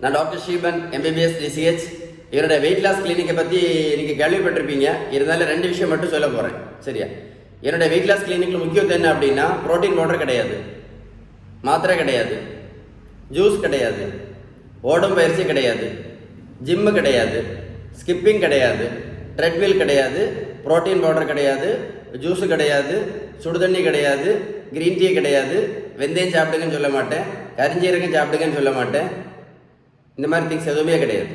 நான் doctor Sheeban MBBS DCH. இவருடைய weight loss கிளினிக்கை பற்றி நீங்கள் கேள்விப்பட்டிருப்பீங்க. இருந்தாலும் 2 விஷயம் மட்டும் சொல்ல போகிறேன், சரியா? என்னுடைய வெயிட் லாஸ் கிளினிக்கில் முக்கியத்துவம் என்ன அப்படின்னா, ப்ரோட்டீன் பவுடர் கிடையாது, மாத்திரை கிடையாது, ஜூஸ் கிடையாது, ஓடும் பயிற்சி கிடையாது, ஜிம்மு கிடையாது, ஸ்கிப்பிங் கிடையாது, ட்ரெட்மில் கிடையாது, ப்ரோட்டீன் பவுடர் கிடையாது, ஜூஸு கிடையாது, சுடுதண்ணி கிடையாது, க்ரீன் டீ கிடையாது, வெந்தயம் சாப்பிடுங்கன்னு சொல்ல மாட்டேன், கரிஞ்சீரகம் சாப்பிடுங்கன்னு சொல்ல மாட்டேன். இந்த மாதிரி திங்ஸ் எதுவுமே கிடையாது.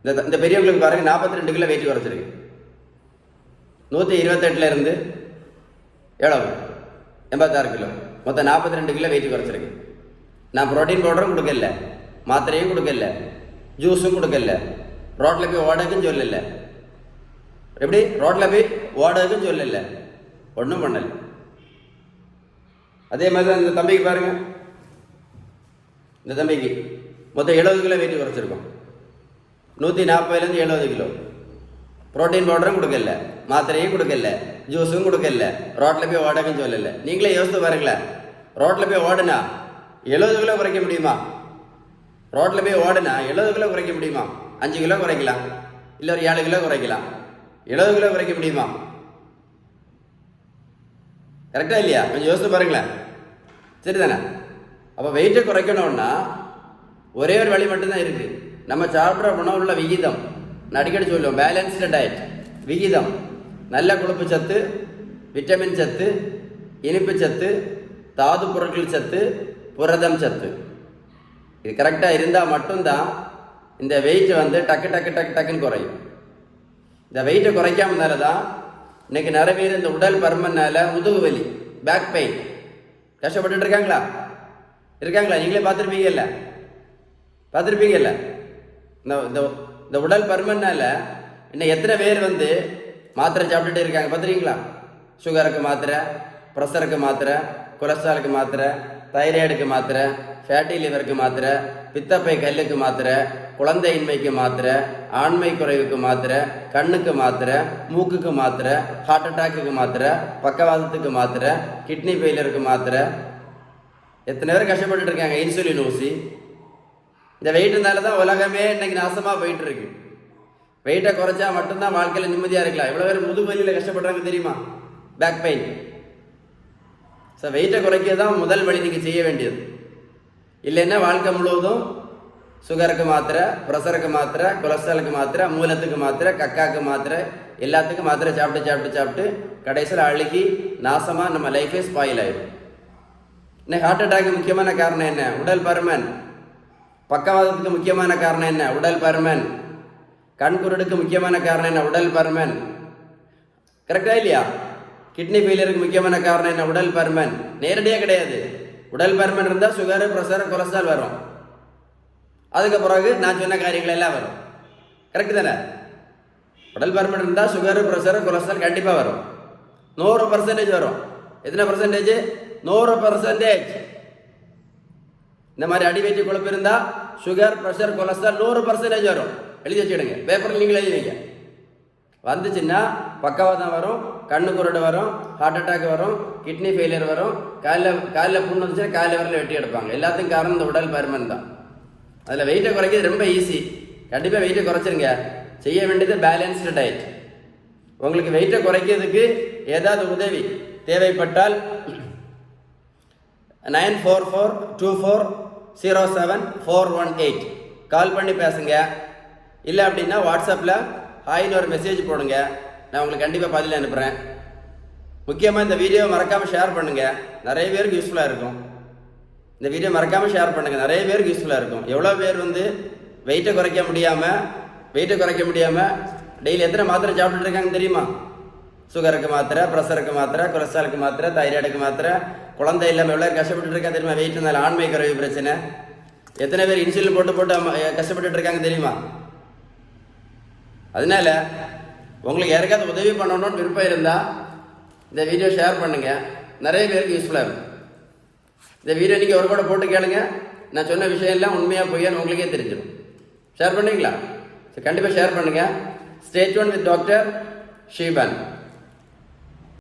இந்த பெரியவங்களுக்கு பாருங்கள், 42 கிலோ வெயிட் குறைச்சிருக்கு. 128 இருந்து எவ்வளவு? 86 கிலோ, மொத்தம் 42 கிலோ வெயிட் குறைச்சிருக்கு. நான் ப்ரோட்டீன் பவுடரும் கொடுக்கல, மாத்திரையும் கொடுக்கல, ஜூஸும் கொடுக்கல, ரோட்டில் போய் ஓடக்குன்னு சொல்லல. எப்படி ரோட்டில் போய் ஓடக்குன்னு சொல்லல, ஒன்றும் பண்ணல. அதே மாதிரி தான் இந்த தம்பிக்கு பாருங்க, இந்த தம்பிக்கு மொத்தம் 70 கிலோ வெயிட் குறைச்சிருக்கோம். 140லேருந்து 70 கிலோ. ப்ரோட்டீன் பவுடரும் கொடுக்கல, மாத்திரையும் கொடுக்கல, ஜூஸும் கொடுக்கல, ரோட்டில் போய் ஓடக்குன்னு சொல்லல. நீங்களே யோசித்து பாருங்களேன், ரோட்டில் போய் ஓடுனா 70 கிலோ குறைக்க முடியுமா? ரோட்டில் போய் ஓடுனா 70 கிலோ குறைக்க முடியுமா? 5 கிலோ குறைக்கலாம், இல்லை ஒரு 7 கிலோ குறைக்கலாம். 70 கிலோ குறைக்க முடியுமா? கரெக்டா இல்லையா? கொஞ்சம் யோசித்து பாருங்களேன், சரிதானே? அப்போ வெயிட்டை குறைக்கணும்னா ஒரே ஒரு வழி மட்டும்தான் இருக்கு. நம்ம சாப்பிட்ற உணவுள்ள விகிதம், நான் அடிக்கடி சொல்லுவோம், பேலன்ஸ்டு டயட். விகிதம், நல்ல கொழுப்பு சத்து, விட்டமின் சத்து, இனிப்பு சத்து, தாது பொருட்கள் சத்து, புரதம் சத்து, இது கரெக்டாக இருந்தால் மட்டும்தான் இந்த வெயிட் டக்கு டக்கு டக்கு டக்குன்னு குறையும். இந்த வெயிட்டை குறைக்காமனால தான் இன்னைக்கு நிறைய பேர் இந்த உடல் பருமனால முதுகு வலி, பேக் பெயின் கஷ்டப்பட்டு இருக்காங்களா? நீங்களே பார்த்துருப்பீங்கல்ல. இந்த உடல் பருமனால இன்னும் எத்தனை பேர் மாத்திரை சாப்பிட்டுட்டே இருக்காங்க பார்த்துருக்கீங்களா? சுகருக்கு மாத்திரை, ப்ரெஷருக்கு மாத்திரை, கொலஸ்ட்ராலுக்கு மாத்திரை, தைராய்டுக்கு மாத்திரை, ஃபேட்டி லிவருக்கு மாத்திரை, பித்தப்பை கல்லுக்கு மாத்திரை, குழந்தையின்மைக்கு மாத்திரை, ஆண்மை குறைவுக்கு மாத்திரை, கண்ணுக்கு மாத்திரை, மூக்குக்கு மாத்திரை, ஹார்ட் அட்டாக்கு மாத்திரை, பக்கவாதத்துக்கு மாத்திரை, கிட்னி ஃபெயிலியருக்கு மாத்திரை. எத்தனை பேர் கஷ்டப்பட்டு இருக்காங்க? இன்சுலின் ஊசி. இந்த வெயிட்னால தான் உலகமே இன்னைக்கு நாசமாக போயிட்டு இருக்கு. வெயிட்டை குறைச்சா மட்டும்தான் வாழ்க்கையில் நிம்மதியாக இருக்கலாம். எவ்வளோ பேர் முதுவலியில் கஷ்டப்படுறாங்க தெரியுமா? Back pain. ஸோ வெயிட்டை குறைக்க தான் முதல் வழி நீங்கள் செய்ய வேண்டியது. இல்லைன்னா வாழ்க்கை முழுவதும் சுகருக்கு மாத்திரை, ப்ரெஷருக்கு மாத்திரை, கொலஸ்ட்ராலுக்கு மாத்திரை, மூலத்துக்கு மாத்திரை, கக்காக்கு மாத்திரை, எல்லாத்துக்கும் மாத்திரை சாப்பிட்டு கடைசியில் அழுகி நாசமாக நம்ம லைஃபே ஸ்பாயில் ஆகிடும். இன்னைக்கு ஹார்ட் அட்டாக்கு முக்கியமான காரணம் என்ன? உடல் பருமன். பக்கவாதத்துக்கு முக்கியமான காரணம் என்ன? உடல் பருமன். கண்குருடுக்கு முக்கியமான காரணம் என்ன? உடல் பருமன். கரெக்டா இல்லையா? கிட்னி ஃபெயிலியருக்கு முக்கியமான காரணம் என்ன? உடல் பருமன். நேரடியாக கிடையாது. உடல் பருமன் இருந்தால் சுகரு, ப்ரெஷர், கொலஸ்ட்ரால் வரும். அதுக்கு பிறகு நான் சொன்ன காரியங்கள் எல்லாம் வரும். கரெக்டு தானே? உடல் பருமன் இருந்தால் சுகரு, ப்ரெஷர், கொலஸ்ட்ரால் கண்டிப்பாக வரும். 100% வரும். எத்தனை பர்சன்டேஜ்? 100%. இந்த மாதிரி அடிவயிற்று கொழுப்பு இருந்தால் சுகர், ப்ரெஷர், கொலஸ்ட்ரால் 100% வரும். எழுதி வச்சுடுங்க, பேப்பரில் நீங்கள் எழுதி வைங்க. வந்துச்சுன்னா பக்கவாதம் வரும், கண்ணு குருடு வரும், ஹார்ட் அட்டாக் வரும், கிட்னி ஃபெயிலியர் வரும், காலில் புண்ணு வந்துச்சுன்னா காலில் வரல வெட்டி எடுப்பாங்க. எல்லாத்துக்கும் காரணம் இந்த உடல் பருமன் தான். அதில் வெயிட்டை குறைக்கிறது ரொம்ப ஈஸி. கண்டிப்பாக வெயிட்டை குறைச்சிருங்க. செய்ய வேண்டியது பேலன்ஸ்டு டயட். உங்களுக்கு வெயிட்டை குறைக்கிறதுக்கு ஏதாவது உதவி தேவைப்பட்டால் 9442407418 கால் பண்ணி பேசுங்க. இல்லை அப்படின்னா வாட்ஸ்அப்பில் ஹாய்னு ஒரு மெசேஜ் போடுங்க. நான் உங்களுக்கு கண்டிப்பாக பதில் அனுப்புகிறேன். முக்கியமாக இந்த வீடியோவை மறக்காமல் ஷேர் பண்ணுங்கள், நிறைய பேருக்கு யூஸ்ஃபுல்லாக இருக்கும். இந்த வீடியோ மறக்காமல் ஷேர் பண்ணுங்கள், நிறைய பேருக்கு யூஸ்ஃபுல்லாக இருக்கும். எவ்வளோ பேர் வெயிட்டை குறைக்க முடியாமல் டெய்லி எத்தனை மாத்திரை சாப்பிட்டுட்டு இருக்காங்க தெரியுமா? சுகருக்கு மாத்திரை, ப்ரெஷருக்கு மாத்திரை, கொலஸ்ட்ராலுக்கு மாத்திரை, தைராய்டுக்கு மாத்திரை. குழந்தை இல்லாமல் எவ்வளோ கஷ்டப்பட்டு இருக்கா தெரியுமா? வெயிட்னால ஆண்மை குறைவு பிரச்சனை. எத்தனை பேர் இன்சுலின் போட்டு கஷ்டப்பட்டு இருக்காங்க தெரியுமா? அதனால உங்களுக்கு யாருக்காவது உதவி பண்ணணும்னு விருப்பம் இருந்தால் இந்த வீடியோ ஷேர் பண்ணுங்கள், நிறைய பேருக்கு யூஸ்ஃபுல்லாக இருக்கும். இந்த வீடியோ நீங்கள் ஒரு கூட போட்டு கேளுங்க, நான் சொன்ன விஷயம் எல்லாம் உண்மையாக பொய்யான்னு உங்களுக்கே தெரிஞ்சிடும். ஷேர் பண்ணுவீங்களா? கண்டிப்பாக ஷேர் பண்ணுங்கள். Stay tune with doctor Sheeban.